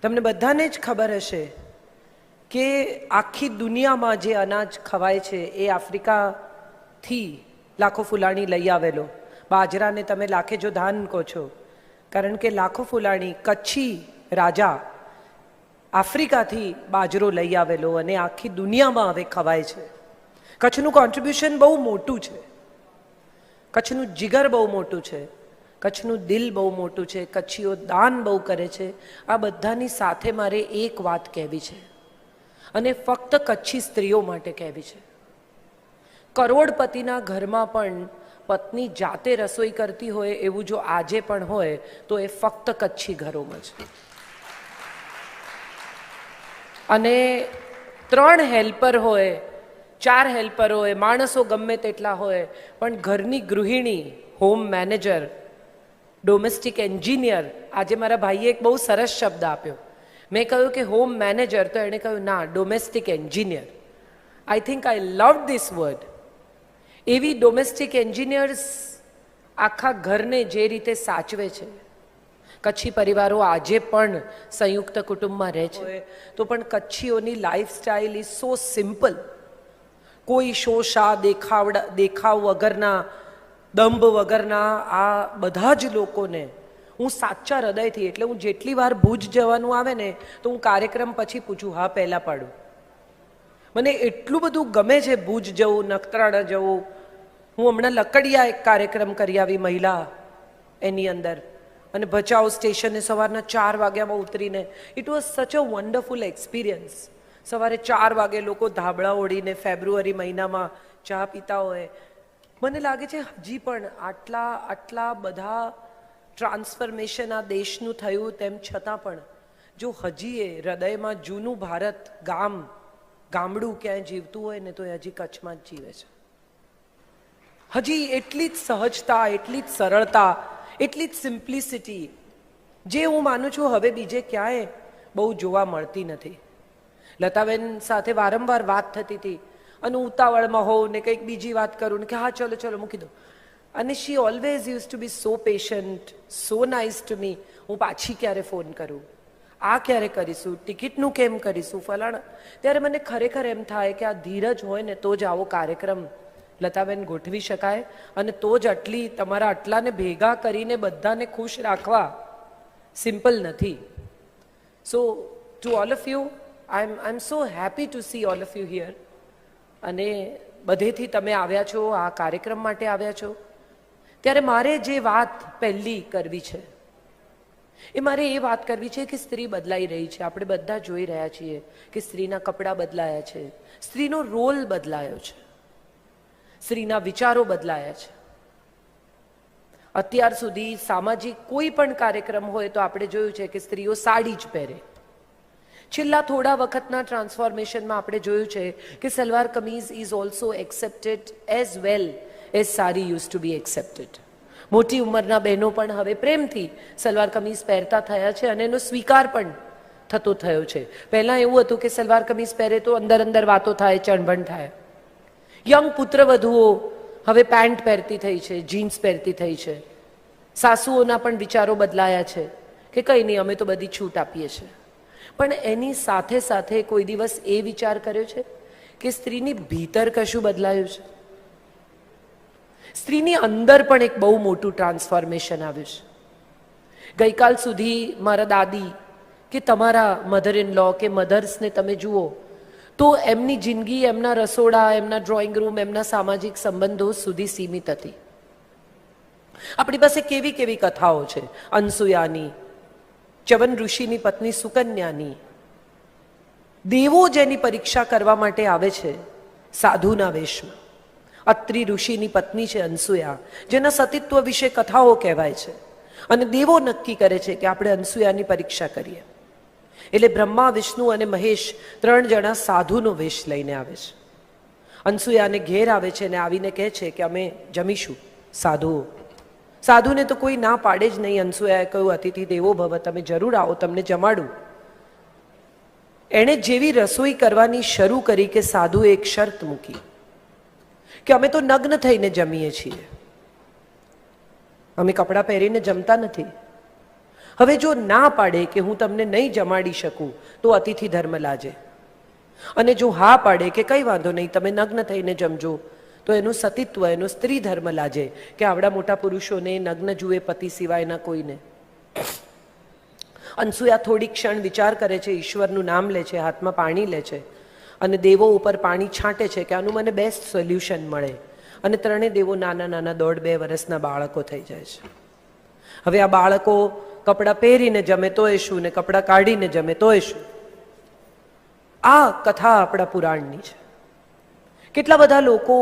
તમને બધાને જ ખબર હશે કે આખી દુનિયામાં જે અનાજ ખવાય છે એ આફ્રિકાથી લાખો ફૂલાણી લઈ આવેલો. બાજરાને તમે લાખે જો ધાન કહો છો, કારણ કે લાખો ફૂલાણી કચ્છી રાજા આફ્રિકાથી બાજરો લઈ આવેલો અને આખી દુનિયામાં હવે ખવાય છે. કચ્છનું કોન્ટ્રીબ્યુશન બહુ મોટું છે, કચ્છનું જીગર બહુ મોટું છે, કચ્છનું દિલ બહુ મોટું છે, કચ્છીઓ દાન બહુ કરે છે. આ બધાની સાથે મારે એક વાત કહેવી છે અને ફક્ત કચ્છી સ્ત્રીઓ માટે કહેવી છે. કરોડપતિના ઘરમાં પણ પત્ની જાતે રસોઈ કરતી હોય એવું જો આજે પણ હોય તો એ ફક્ત કચ્છી ઘરોમાં છે. અને 3 હેલ્પર હોય, 4 હેલ્પર હોય, માણસો ગમે તેટલા હોય, પણ ઘરની ગૃહિણી, હોમ મેનેજર, ડોમેસ્ટિક એન્જિનિયર. આજે મારા ભાઈએ એક બહુ સરસ શબ્દ આપ્યો. મેં કહ્યું કે હોમ મેનેજર, તો એણે કહ્યું ના, domestic engineer. I think I love this word. એવી ડોમેસ્ટિક એન્જિનિયર્સ આખા ઘરને જે રીતે સાચવે છે. કચ્છી પરિવારો આજે પણ સંયુક્ત કુટુંબમાં રહે છે, તો પણ કચ્છીઓની લાઈફસ્ટાઈલ ઇઝ સો સિમ્પલ. કોઈ શોશા દેખાવ વગરના, દંભ વગરના આ બધા જ લોકોને હું સાચા હૃદયથી, એટલે હું જેટલી વાર ભુજ જવાનું આવે ને તો હું કાર્યક્રમ પછી પૂછું, હા પહેલાં પાડું. મને એટલું બધું ગમે છે ભુજ જવું, નખત્રાણા જવું. હું હમણાં લકડિયા એક કાર્યક્રમ કરી આવી મહિલા એની અંદર, અને ભચાઉ સ્ટેશને સવારના 4 વાગ્યામાં ઉતરીને, ઇટ વોઝ સચ અ વન્ડરફુલ એક્સપિરિયન્સ. સવારે 4 વાગે લોકો ધાબળા ઓઢીને ફેબ્રુઆરી મહિનામાં ચા પીતા હોય. મને લાગે છે હજી પણ આટલા બધા ટ્રાન્સફોર્મેશન આ દેશનું થયું તેમ છતાં પણ જો હજી એ હૃદયમાં જૂનું ભારત ગામડું ક્યાંય જીવતું હોય ને તો એ હજી કચ્છમાં જ જીવે છે. હજી એટલી જ સહજતા, એટલી જ સરળતા, એટલી જ સિમ્પ્લિસિટી, જે હું માનું છું હવે બીજે ક્યાંય બહુ જોવા મળતી નથી. લતાબેન સાથે વારંવાર વાત થતી હતી અને ઉતાવળમાં હોઉં ને કંઈક બીજી વાત કરું ને કે હા ચલો મૂકી દો. અને she always used to be so patient, so nice to me. હું પાછી ક્યારે ફોન કરું, આ ક્યારે કરીશું, ટિકિટનું કેમ કરીશું, ફલાણા. ત્યારે મને ખરેખર એમ થાય કે આ ધીરજ હોય ને તો જ આવો કાર્યક્રમ લતાબેન ગોઠવી શકાય, અને તો જ તમારા આટલાને ભેગા કરીને બધાને ખુશ રાખવા સિમ્પલ નથી. So to all of you, I am so happy to see all of you here. અને બધેથી તમે આવ્યા છો, આ કાર્યક્રમ માટે આવ્યા છો. ત્યારે મારે જે વાત પહેલી કરવી છે એ મારે એ વાત કરવી છે કે સ્ત્રી બદલાઈ રહી છે. આપણે બધા જોઈ રહ્યા છીએ કે સ્ત્રીના કપડાં બદલાયા છે, સ્ત્રીનો રોલ બદલાયો છે, સ્ત્રીના વિચારો બદલાયા છે. અત્યાર સુધી સામાજિક કોઈ પણ કાર્યક્રમ હોય તો આપણે જોયું છે કે સ્ત્રીઓ સાડી જ પહેરે. છેલ્લા થોડા વખતના ટ્રાન્સફોર્મેશનમાં આપણે જોયું છે કે salwar kameez is also accepted as well as sari use to be accepted. મોટી ઉંમરના બહેનો પણ હવે પ્રેમથી સલવાર કમીઝ પહેરતા થયા છે અને એનો સ્વીકાર પણ થતો થયો છે. પહેલાં એવું હતું કે સલવાર કમીઝ પહેરે તો અંદર વાતો થાય, ચણભણ થાય. યંગ પુત્રવધુઓ હવે પેન્ટ પહેરતી થઈ છે, જીન્સ પહેરતી થઈ છે. સાસુઓના પણ વિચારો બદલાયા છે કે કંઈ નહીં, અમે તો બધી છૂટ આપીએ છીએ. પણ એની સાથે સાથે કોઈ દિવસ એ વિચાર કર્યો છે કે સ્ત્રીની ભીતર કશું બદલાયું છે? સ્ત્રીની અંદર પણ એક બહુ મોટું ટ્રાન્સફોર્મેશન આવ્યું છે. ગઈકાલ સુધી મારા દાદી કે તમારા મધર ઇન લો કે મધર્સને તમે જુઓ તો એમની જિંદગી એમના રસોડા, એમના ડ્રોઈંગ રૂમ, એમના સામાજિક સંબંધો સુધી સીમિત હતી. આપણી પાસે કેવી કેવી કથાઓ છે, અનસુયાની, ચ્યવન ઋષિની પત્ની સુકન્યાની. દેવો જેની પરીક્ષા કરવા માટે આવે છે સાધુના વેશમાં. અત્રિ ઋષિની પત્ની છે અનસુયા, જેના સતીત્વ વિશે કથાઓ કહેવાય છે, અને દેવો નક્કી કરે છે કે આપણે અનસુયાની પરીક્ષા કરીએ. એટલે બ્રહ્મા, વિષ્ણુ અને મહેશ 3 જણા સાધુનો વેશ લઈને આવે છે. અનસુયાને ઘેર આવે છે અને આવીને કહે છે કે અમે જમીશું. સાધુને તો કોઈ ના પાડે જ નહીં. અનસુયાએ કહ્યું, અતિથિ દેવો ભવ, તમે જરૂર આવો, તમને જમાડું. એણે જેવી રસોઈ કરવાની શરૂ કરી કે સાધુએ એક શરત મૂકી કે અમે તો નગ્ન થઈને જમીએ છીએ, અમે કપડાં પહેરીને જમતા નથી. હવે જો ના પાડે કે હું તમને નહીં જમાડી શકું તો અતિથિ ધર્મ લાજે, અને જો હા પાડે કે કંઈ વાંધો નહીં તમે નગ્ન થઈને જમજો તો એનું સતીત્વ, એનો સ્ત્રી ધર્મ લાજે કે આવડા મોટા પુરુષોને નગ્ન જુએ પતિ સિવાયના કોઈને. અનસુયા થોડી ક્ષણ વિચાર કરે છે, ઈશ્વરનું નામ લે છે, હાથમાં પાણી લે છે અને દેવો ઉપર પાણી છાંટે છે કે આનું મને બેસ્ટ સોલ્યુશન મળે. અને ત્રણેય દેવો નાના નાના 1.5-2 વર્ષના બાળકો થઈ જાય છે. હવે આ બાળકો કપડાં પહેરીને જમે તોય શું, ને કપડાં કાઢીને જમે તોય શું. આ કથા આપણા પુરાણની છે. કેટલા બધા લોકો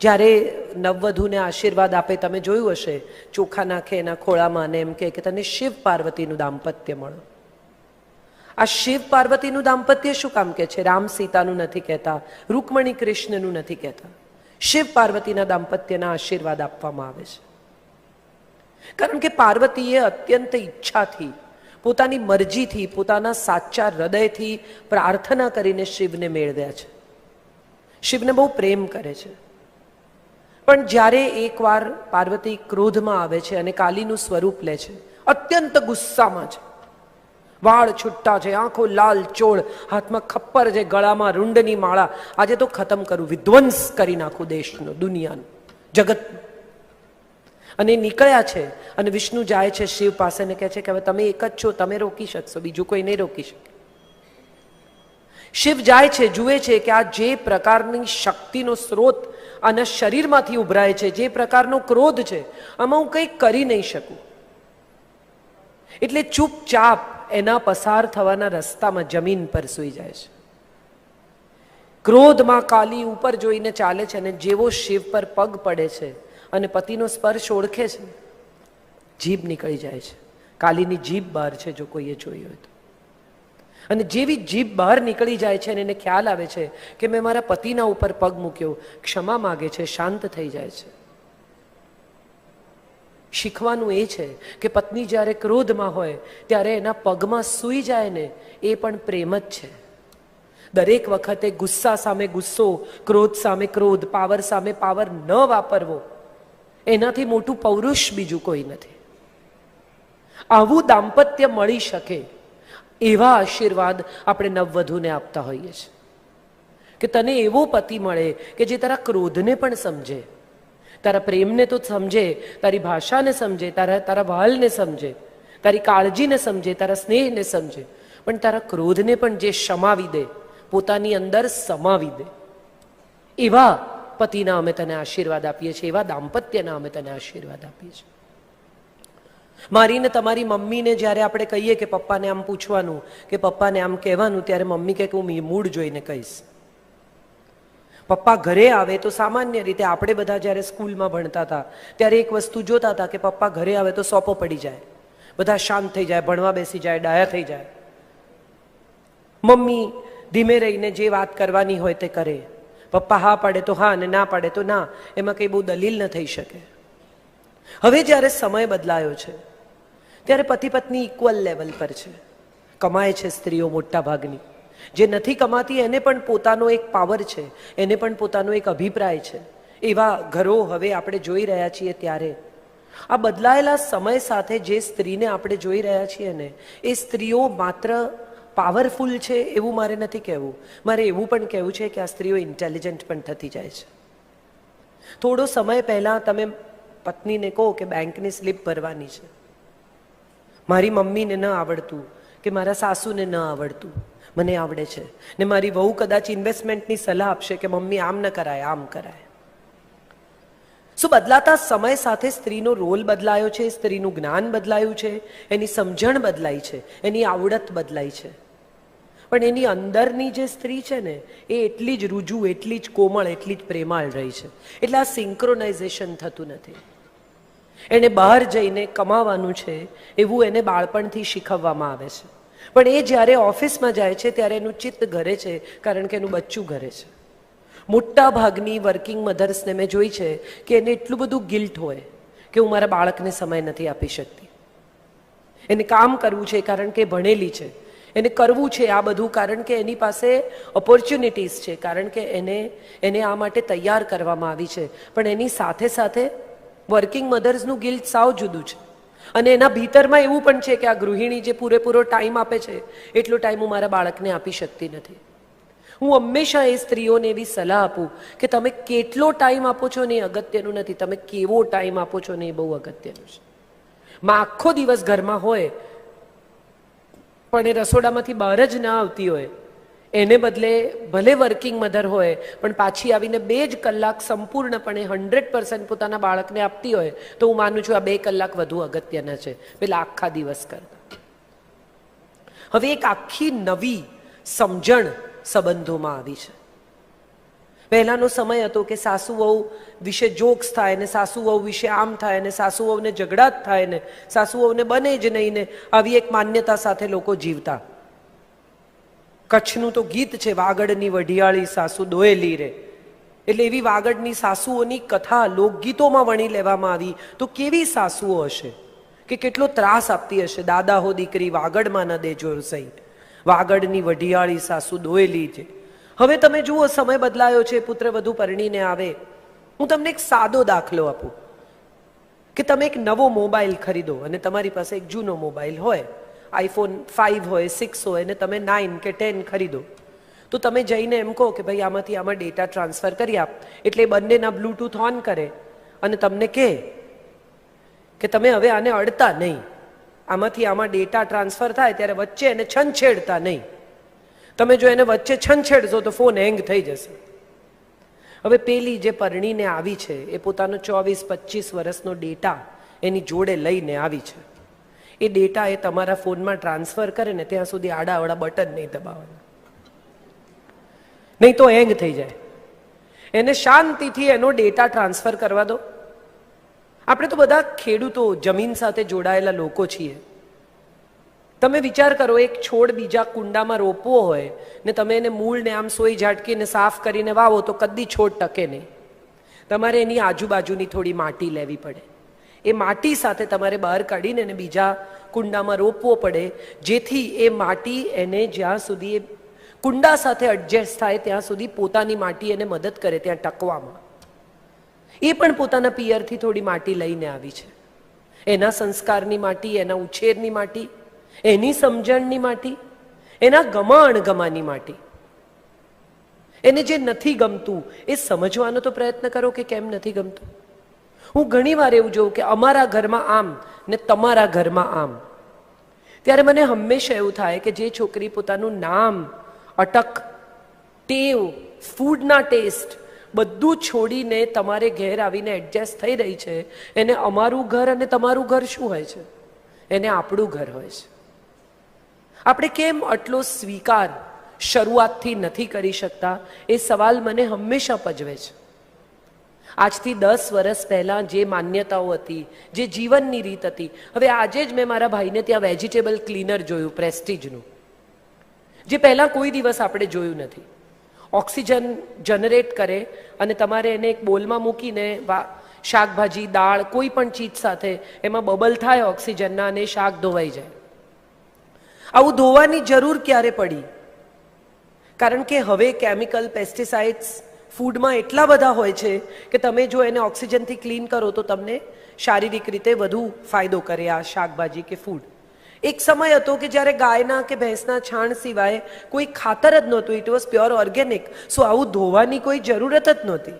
જ્યારે નવવધુને આશીર્વાદ આપે, તમે જોયું હશે, ચોખા નાખે એના ખોળામાં અને એમ કે તને શિવ પાર્વતીનું દાંપત્ય મળો. આ શિવ પાર્વતીનું દાંપત્ય શું કામ કે છે? રામ સીતાનું નથી કહેતા, રૂકમણી કૃષ્ણનું નથી કહેતા. શિવ પાર્વતીના દાંપત્યના આશીર્વાદ આપવામાં આવે છે. કારણ કે પાર્વતીએ અત્યંત ઈચ્છાથી, પોતાની મરજીથી, પોતાના સાચા હૃદયથી પ્રાર્થના કરીને શિવને મેળવ્યા છે. શિવને બહુ પ્રેમ કરે છે. પણ જ્યારે એકવાર પાર્વતી ક્રોધમાં આવે છે અને કાલીનું સ્વરૂપ લે છે, અત્યંત ગુસ્સામાં છે, વાળ છૂટા છે, આંખો લાલ ચોળ, હાથમાં ખપ્પર છે, ગળામાં રૂંડની માળા, આજે તો ખતમ કરું, વિધ્વંસ કરી નાખું દેશનો, દુનિયાનો, જગત. અને નીકળ્યા છે અને વિષ્ણુ જાય છે શિવ પાસે ને કહે છે કે હવે તમે એક જ છો, તમે રોકી શકશો, બીજું કોઈ નહીં રોકી શકે. શિવ જાય છે, જુએ છે કે આ જે પ્રકારની શક્તિનો સ્ત્રોત આના શરીરમાંથી ઉભરાય છે, જે પ્રકારનો ક્રોધ છે, આમાં હું કંઈ કરી નહીં શકું. એટલે ચૂપચાપ એના પસાર થવાના રસ્તામાં જમીન પર સૂઈ જાય છે. ક્રોધમાં કાલી ઉપર જોઈને ચાલે છે અને જેવો શિવ પર પગ પડે છે અને પતિનો સ્પર્શ ઓળખે છે, જીભ નીકળી જાય છે. કાલીની જીભ બહાર છે, જો કોઈએ જોઈ હોય તો. અને જેવી જીભ બહાર નીકળી જાય છે અને એને ખ્યાલ આવે છે કે મેં મારા પતિના ઉપર પગ મૂક્યો, ક્ષમા માગે છે, શાંત થઈ જાય છે. શીખવાનું એ છે કે પત્ની જ્યારે ક્રોધમાં હોય ત્યારે એના પગમાં સૂઈ જાય ને, એ પણ પ્રેમ જ છે. દરેક વખતે ગુસ્સા સામે ગુસ્સો, ક્રોધ સામે ક્રોધ, પાવર સામે પાવર ન વાપરવો, એનાથી મોટું પૌરુષ બીજું કોઈ નથી. આવું દાંપત્ય મળી શકે એવા આશીર્વાદ આપણે નવવધુને આપતા હોઈએ છીએ કે તને એવો પતિ મળે કે જે તારા ક્રોધને પણ સમજે, તારા પ્રેમને તો સમજે, તારી ભાષાને સમજે, તારા વહાલને સમજે, તારી કાળજીને સમજે, તારા સ્નેહને સમજે, પણ તારા ક્રોધને પણ જે શમાવી દે, પોતાની અંદર સમાવી દે. એવા પતિના અમે તને આશીર્વાદ આપીએ છીએ, એવા દાંપત્યના અમે તને આશીર્વાદ આપીએ છીએ. મારીને તમારી મમ્મીને જ્યારે આપણે કહીએ કે પપ્પાને આમ પૂછવાનું કે પપ્પાને આમ કહેવાનું, ત્યારે મમ્મી કહે કે હું મૂડ જોઈને કહીશ. પપ્પા ઘરે આવે તો સામાન્ય રીતે આપણે બધા જ્યારે સ્કૂલમાં ભણતા હતા ત્યારે એક વસ્તુ જોતા હતા કે પપ્પા ઘરે આવે તો સોપો પડી જાય, બધા શાંત થઈ જાય, ભણવા બેસી જાય, ડાયા થઈ જાય. મમ્મી ધીમે રહીને જે વાત કરવાની હોય તે કરે. પપ્પા હા પાડે તો હા અને ના પાડે તો ના, એમાં કંઈ બહુ દલીલ ન થઈ શકે. હવે જ્યારે સમય બદલાયો છે ત્યારે પતિ પત્ની ઇક્વલ લેવલ પર છે. કમાય છે સ્ત્રીઓ મોટા ભાગની, જે નથી કમાતી એને પણ પોતાનો એક પાવર છે, એને પણ પોતાનો એક અભિપ્રાય છે. એવા ઘરો હવે આપણે જોઈ રહ્યા છીએ. ત્યારે આ બદલાયેલા સમય સાથે જે સ્ત્રીને આપણે જોઈ રહ્યા છીએ ને, એ સ્ત્રીઓ માત્ર પાવરફુલ છે એવું મારે નથી કહેવું, મારે એવું પણ કહેવું છે કે આ સ્ત્રીઓ ઇન્ટેલિજન્ટ પણ થતી જાય છે. થોડો સમય પહેલાં તમે પત્નીને કહો કે બેંકની સ્લીપ ભરવાની છે, મારી મમ્મીને ન આવડતું કે મારા સાસુને ન આવડતું, મને આવડે છે. ને મારી વહુ કદાચ ઇન્વેસ્ટમેન્ટની સલાહ આપશે કે મમ્મી આમ ન કરાય, આમ કરાય. શું બદલાતા સમય સાથે સ્ત્રીનો રોલ બદલાયો છે, સ્ત્રીનું જ્ઞાન બદલાયું છે, એની સમજણ બદલાઈ છે, એની આવડત બદલાઈ છે. પણ એની અંદરની જે સ્ત્રી છે ને, એ એટલી જ રુજુ, એટલી જ કોમળ, એટલી જ પ્રેમાળ રહી છે. એટલે આ સિંક્રોનાઇઝેશન થતું નથી. એને બહાર જઈને કમાવાનું છે એવું એને બાળપણથી શીખવવામાં આવે છે, પણ એ જ્યારે ઓફિસમાં જાય છે ત્યારે એનું ચિત્ત ઘરે છે, કારણ કે એનું બચ્ચું ઘરે છે. મોટા ભાગની વર્કિંગ મધર્સને મેં જોઈ છે કે એને એટલું બધું ગિલ્ટ હોય કે હું મારા બાળકને સમય નથી આપી શકતી. એને કામ કરવું છે કારણ કે ભણેલી છે, એને કરવું છે આ બધું કારણ કે એની પાસે ઓપોર્ચ્યુનિટીઝ છે, કારણ કે એને આ માટે તૈયાર કરવામાં આવી છે. પણ એની સાથે સાથે વર્કિંગ મધર્સનું ગિલ્ટ સાવ જુદું છે. અને એના ભીતરમાં એવું પણ છે કે આ ગૃહિણી જે પૂરેપૂરો ટાઈમ આપે છે એટલો ટાઈમ હું મારા બાળકને આપી શકતી નથી. હું હંમેશા એ સ્ત્રીઓને એવી સલાહ આપું કે તમે કેટલો ટાઈમ આપો છો ને એ અગત્યનું નથી, તમે કેવો ટાઈમ આપો છો ને એ બહુ અગત્યનું છે. માં આખો દિવસ ઘરમાં હોય પણ એ રસોડામાંથી બહાર જ ના આવતી હોય, એને બદલે ભલે વર્કિંગ મધર હોય પણ પાછી આવીને 2 જ કલાક સંપૂર્ણપણે 100% પોતાના બાળકને આપતી હોય તો હું માનું છું આ 2 કલાક વધુ અગત્યના છે પેલા આખા દિવસ કરતા. હવે એક આખી નવી સમજણ સંબંધોમાં આવી છે. પહેલાનો સમય હતો કે સાસુ વહુ વિશે જોક્સ થાય ને સાસુ વહુ વિશે આમ થાય ને સાસુ વહુને ઝઘડા જ થાય ને સાસુ વહુને બને જ નહીં ને આવી એક માન્યતા સાથે લોકો જીવતા. કચ્છનું તો ગીત છે, વાગડની વઢિયાળી સાસુ દોયેલી રે, એટલે એવી વાગડની સાસુઓની કથા લોકગીતોમાં વણી લેવામાં આવી. તો કેવી સાસુઓ હશે કે કેટલો ત્રાસ આપતી હશે. દાદા હો દીકરી વાગડમાં ન દેજો સહી, વાગડની વઢિયાળી સાસુ દોયેલી છે. હવે તમે જુઓ સમય બદલાયો છે, પુત્ર વધુ પરણીને આવે. હું તમને એક સાદો દાખલો આપું કે તમે એક નવો મોબાઈલ ખરીદો અને તમારી પાસે એક જૂનો મોબાઈલ હોય, iPhone 5 હોય, 6 હોય અને તમે 9 કે 10 ખરીદો, તો તમે જઈને એમ કહો કે ભાઈ આમાંથી આમાં ડેટા ટ્રાન્સફર કરી આપ, એટલે બંનેના બ્લૂટૂથ ઓન કરે અને તમને કહે કે તમે હવે આને અડતા નહીં, આમાંથી આમાં ડેટા ટ્રાન્સફર થાય ત્યારે વચ્ચે એને છંછેડતા નહીં. તમે જો એને વચ્ચે છંછેડશો તો ફોન હેંગ થઈ જશે. હવે પેલી જે પરણીને આવી છે એ પોતાનો 24-25 વર્ષનો ડેટા એની જોડે લઈને આવી છે. એ ડેટા એ તમારા ફોનમાં ટ્રાન્સફર કરે ને ત્યાં સુધી આડાઅવળા બટન નહીં દબાવવાના, નહીં તો હેંગ થઈ જાય. એને શાંતિથી એનો ડેટા ટ્રાન્સફર કરવા દો. આપણે તો બધા ખેડૂતો, જમીન સાથે જોડાયેલા લોકો છીએ. તમે વિચાર કરો, એક છોડ બીજા કુંડામાં રોપવો હોય ને તમે એને મૂળને આમ સોઈ ઝાટકીને સાફ કરીને વાવો તો કદી છોડ ટકે નહીં. તમારે એની આજુબાજુની થોડી માટી લેવી પડે. એ માટી સાથે તમારે બહાર કાઢીને એને બીજા કુંડામાં રોપવો પડે, જેથી એ માટી એને જ્યાં સુધી એ કુંડા સાથે એડજસ્ટ થાય ત્યાં સુધી પોતાની માટી એને મદદ કરે ત્યાં ટકવામાં. એ પણ પોતાના પિયરથી થોડી માટી લઈને આવી છે. એના સંસ્કારની માટી, એના ઉછેરની માટી, એની સમજણની માટી, એના ગમા અણગમાની માટી. એને જે નથી ગમતું એ સમજવાનો તો પ્રયત્ન કરો કે કેમ નથી ગમતું. હું ઘણી વાર એવું જોઉં કે અમારા ઘરમાં આમ ને તમારા ઘરમાં આમ. ત્યારે મને હંમેશા એવું થાય કે જે છોકરી પોતાનું નામ, અટક, ટેવ, ફૂડના ટેસ્ટ બધું છોડીને તમારે ઘેર આવીને એડજસ્ટ થઈ રહી છે, એને અમારું ઘર અને તમારું ઘર શું હોય છે? એને આપણું ઘર હોય છે. આપણે કેમ આટલો સ્વીકાર શરૂઆતથી નથી કરી શકતા એ સવાલ મને હંમેશા પજવે છે. આજથી 10 વર્ષ પહેલાં જે માન્યતાઓ હતી, જે જીવનની રીત હતી, હવે આજે જ મેં મારા ભાઈને ત્યાં વેજીટેબલ ક્લીનર જોયું, પ્રેસ્ટીજનું, જે પહેલાં કોઈ દિવસ આપણે જોયું નથી. ઓક્સિજન જનરેટ કરે અને તમારે એને એક બોલમાં મૂકીને શાકભાજી, દાળ, કોઈ પણ ચીજ સાથે એમાં બબલ થાય ઓક્સિજનના અને શાક ધોવાઈ જાય. આવું ધોવાની જરૂર ક્યારે પડી? કારણ કે હવે કેમિકલ, પેસ્ટિસાઇડ્સ ફૂડમાં એટલા બધા હોય છે કે તમે જો એને ઓક્સિજનથી ક્લીન કરો તો તમને શારીરિક રીતે વધુ ફાયદો કરે આ શાકભાજી કે ફૂડ. એક સમય હતો કે જ્યારે ગાયના કે ભેંસના છાણ સિવાય કોઈ ખાતર જ નહોતું. It was pure organic. So આવું ધોવાની કોઈ જરૂરત જ નહોતી.